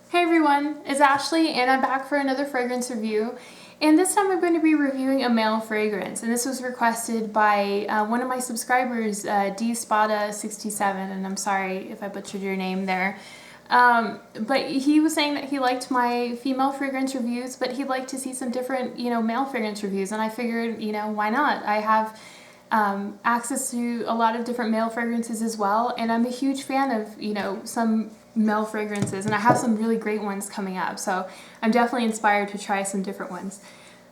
Hey everyone, it's Ashley and I'm back for another fragrance review. And this time I'm going to be reviewing a male fragrance, and this was requested by one of my subscribers, dspada67, and I'm sorry if I butchered your name there. But he was saying that he liked my female fragrance reviews, but he'd like to see some different, male fragrance reviews, and I figured, why not? I have access to a lot of different male fragrances as well, and I'm a huge fan of, some male fragrances, and I have some really great ones coming up, so I'm definitely inspired to try some different ones.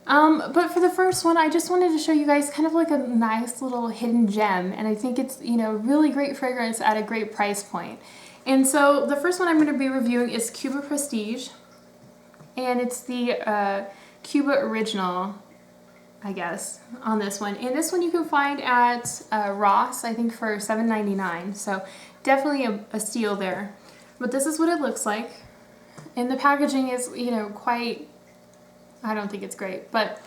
But for the first one, I just wanted to show you guys kind of like a nice little hidden gem, and I think it's, really great fragrance at a great price point. And so the first one I'm going to be reviewing is Cuba Prestige, and it's the Cuba Original, I guess, on this one. And this one you can find at Ross, I think for $7.99, so definitely a steal there. But this is what it looks like. And the packaging is, quite, I don't think it's great. But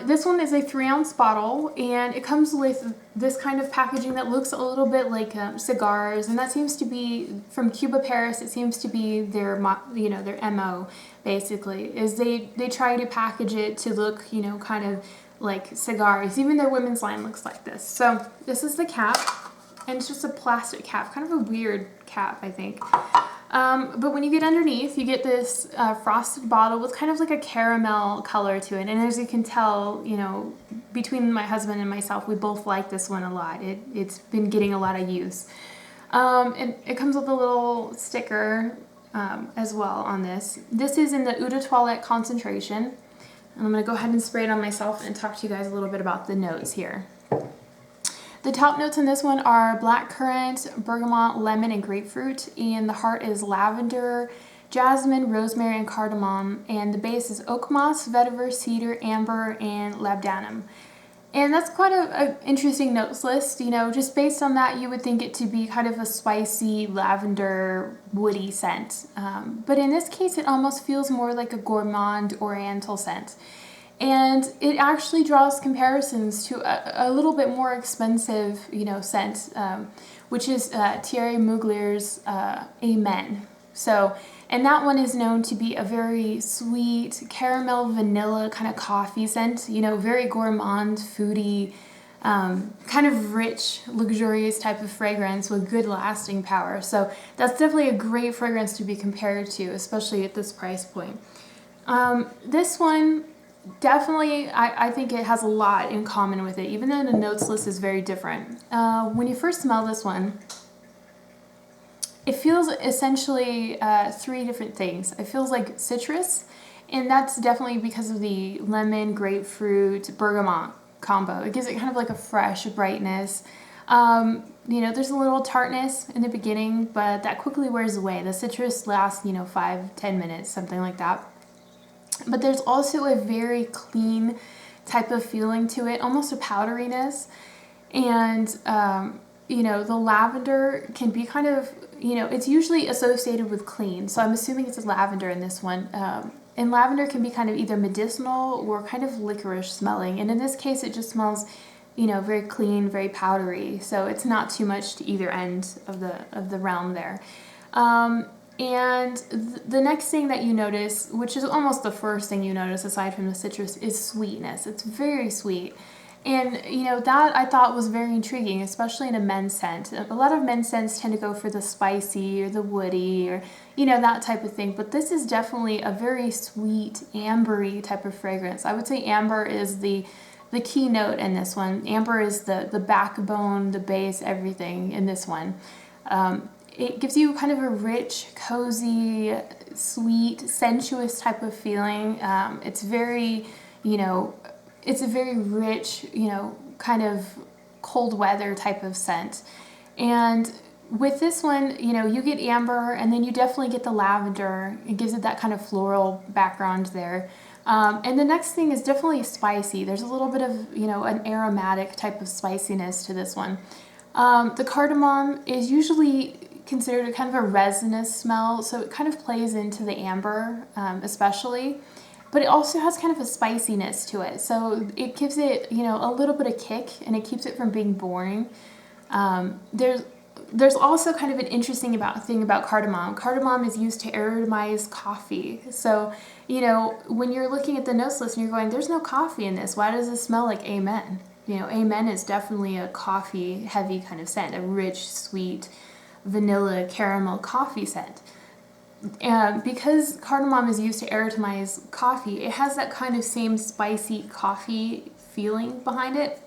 this one is a 3-ounce bottle, and it comes with this kind of packaging that looks a little bit like cigars. And that seems to be, from Cuba Paris, it seems to be their, their MO, basically, is they try to package it to look, kind of like cigars. Even their women's line looks like this. So this is the cap. And it's just a plastic cap, kind of a weird cap, I think. But when you get underneath, you get this frosted bottle with kind of like a caramel color to it. And as you can tell, between my husband and myself, we both like this one a lot. It's been getting a lot of use. And it comes with a little sticker as well on this. This is in the Eau de Toilette concentration. And I'm going to go ahead and spray it on myself and talk to you guys a little bit about the notes here. The top notes in this one are blackcurrant, bergamot, lemon, and grapefruit, and the heart is lavender, jasmine, rosemary, and cardamom, and the base is oak moss, vetiver, cedar, amber, and labdanum. And that's quite an interesting notes list. Just based on that, you would think it to be kind of a spicy, lavender, woody scent. But in this case, it almost feels more like a gourmand oriental scent. And it actually draws comparisons to a little bit more expensive, scent, which is Thierry Muglier's Amen. So, and that one is known to be a very sweet caramel vanilla kind of coffee scent, very gourmand, foodie, kind of rich, luxurious type of fragrance with good lasting power. So that's definitely a great fragrance to be compared to, especially at this price point. This one, definitely, I think it has a lot in common with it, even though the notes list is very different. When you first smell this one, it feels essentially 3 different things. It feels like citrus, and that's definitely because of the lemon, grapefruit, bergamot combo. It gives it kind of like a fresh brightness. There's a little tartness in the beginning, but that quickly wears away. The citrus lasts, 5-10 minutes, something like that. But there's also a very clean type of feeling to it, almost a powderiness. And, the lavender can be kind of, it's usually associated with clean. So I'm assuming it's a lavender in this one. And lavender can be kind of either medicinal or kind of licorice smelling. And in this case, it just smells, very clean, very powdery. So it's not too much to either end of the realm there. And the next thing that you notice, which is almost the first thing you notice aside from the citrus, is sweetness. It's very sweet. And, that I thought was very intriguing, especially in a men's scent. A lot of men's scents tend to go for the spicy or the woody or, that type of thing. But this is definitely a very sweet, ambery type of fragrance. I would say amber is the key note in this one. Amber is the backbone, the base, everything in this one. It gives you kind of a rich, cozy, sweet, sensuous type of feeling. It's very, it's a very rich, kind of cold weather type of scent. And with this one, you get amber, and then you definitely get the lavender. It gives it that kind of floral background there. And the next thing is definitely spicy. There's a little bit of, an aromatic type of spiciness to this one. The cardamom is usually considered a kind of a resinous smell, so it kind of plays into the amber, especially, but it also has kind of a spiciness to it, so it gives it, a little bit of kick, and it keeps it from being boring. There's there's also kind of an interesting thing about cardamom. Cardamom is used to aromatize coffee. So, you know, when you're looking at the notes list and you're going, there's no coffee in this. Why does it smell like Amen? You know, Amen is definitely a coffee heavy kind of scent, a rich, sweet, vanilla, caramel coffee scent. And because cardamom is used to aromatize coffee, it has that kind of same spicy coffee feeling behind it.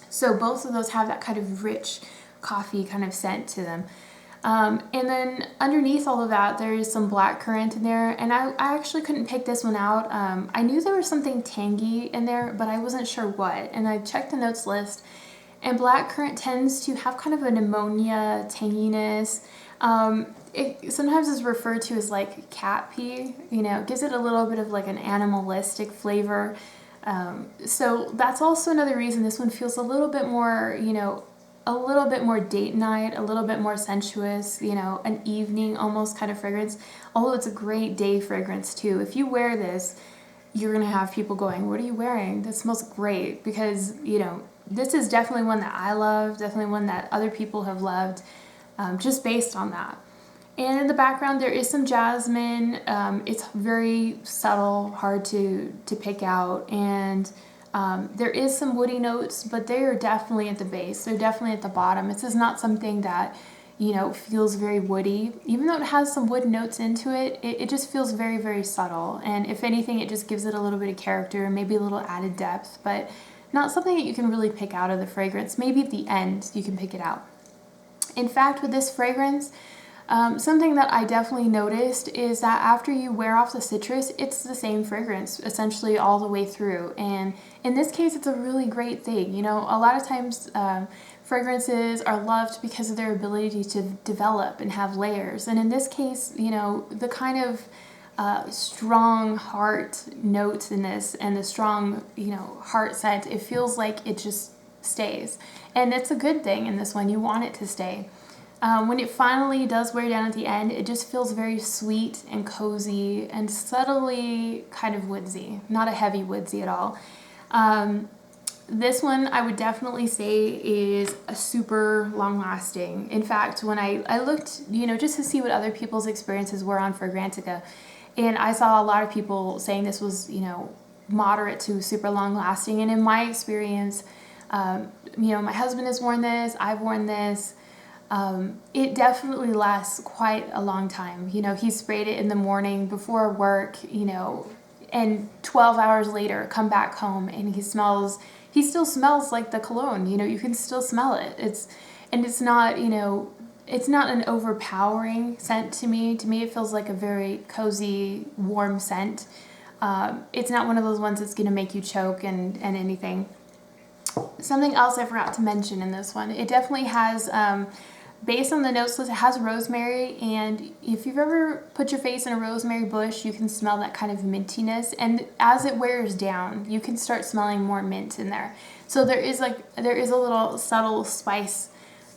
So both of those have that kind of rich coffee kind of scent to them. And then underneath all of that, there is some black currant in there. And I actually couldn't pick this one out. I knew there was something tangy in there, but I wasn't sure what. And I checked the notes list. And black currant tends to have kind of an ammonia tanginess. It sometimes is referred to as like cat pee, you know, it gives it a little bit of like an animalistic flavor. So that's also another reason this one feels a little bit more, you know, a little bit more date night, a little bit more sensuous, you know, an evening almost kind of fragrance. Although it's a great day fragrance too. If you wear this, you're going to have people going, what are you wearing? That smells great. Because, you know, this is definitely one that I love, definitely one that other people have loved, just based on that. And in the background, there is some jasmine. It's very subtle, hard to pick out. And there is some woody notes, but they are definitely at the base. They're definitely at the bottom. This is not something that, you know, feels very woody. Even though it has some wood notes into it, it just feels very, very subtle. And if anything, it just gives it a little bit of character, maybe a little added depth, but not something that you can really pick out of the fragrance. Maybe at the end, you can pick it out. In fact, with this fragrance, something that I definitely noticed is that after you wear off the citrus, it's the same fragrance essentially all the way through. And in this case, it's a really great thing. You know, a lot of times fragrances are loved because of their ability to develop and have layers. And in this case, you know, the kind of strong heart notes in this and the strong, you know, heart scent, it feels like it just stays. And it's a good thing in this one. You want it to stay. When it finally does wear down at the end, it just feels very sweet and cozy and subtly kind of woodsy, not a heavy woodsy at all. This one I would definitely say is a super long lasting. In fact, when I looked, you know, just to see what other people's experiences were on Fragrantica, and I saw a lot of people saying this was, you know, moderate to super long lasting. And in my experience, you know, my husband has worn this, I've worn this. It definitely lasts quite a long time. You know, he sprayed it in the morning before work, you know, and 12 hours later come back home and he still smells like the cologne. You know, you can still smell it. It's not, you know, it's not an overpowering scent to me. To me, it feels like a very cozy, warm scent. It's not one of those ones that's going to make you choke and anything. Something else I forgot to mention in this one, it definitely has, based on the notes list, it has rosemary, and if you've ever put your face in a rosemary bush, you can smell that kind of mintiness, and as it wears down, you can start smelling more mint in there. So there is a little subtle spice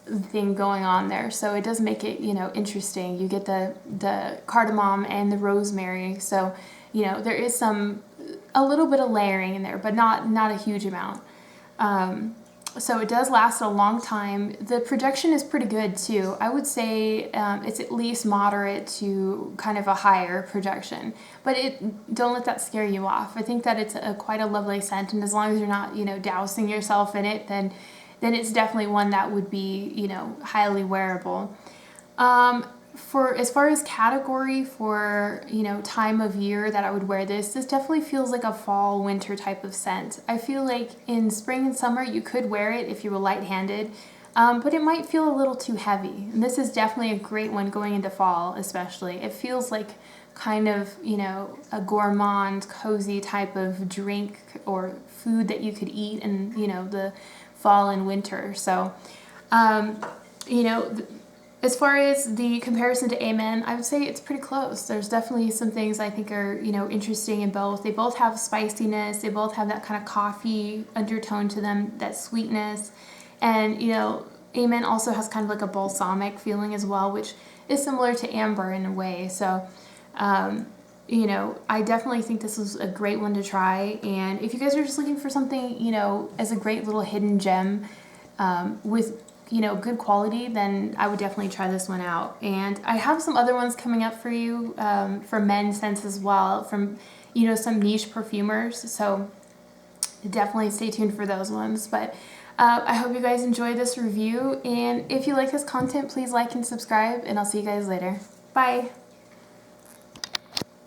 thing going on there, so it does make it, you know, interesting. You get the cardamom and the rosemary, so, you know, there is a little bit of layering in there, but not a huge amount. So it does last a long time. The projection is pretty good too. I would say it's at least moderate to kind of a higher projection, but don't let that scare you off. I think that it's quite a lovely scent, and as long as you're not, you know, dousing yourself in it, then it's definitely one that would be, you know, highly wearable. For as far as category for, you know, time of year that I would wear this definitely feels like a fall winter type of scent. I feel like in spring and summer you could wear it if you were light-handed, but it might feel a little too heavy. And this is definitely a great one going into fall, especially. It feels like kind of, you know, a gourmand, cozy type of drink or food that you could eat in, you know, the fall and winter. So, you know, as far as the comparison to Amen, I would say it's pretty close. There's definitely some things I think are, you know, interesting in both. They both have spiciness. They both have that kind of coffee undertone to them, that sweetness. And, you know, Amen also has kind of like a balsamic feeling as well, which is similar to amber in a way. So, you know, I definitely think this was a great one to try. And if you guys are just looking for something, you know, as a great little hidden gem with, you know, good quality, then I would definitely try this one out. And I have some other ones coming up for you for men's scents as well, from, you know, some niche perfumers. So definitely stay tuned for those ones. But I hope you guys enjoyed this review. And if you like this content, please like and subscribe. And I'll see you guys later. Bye.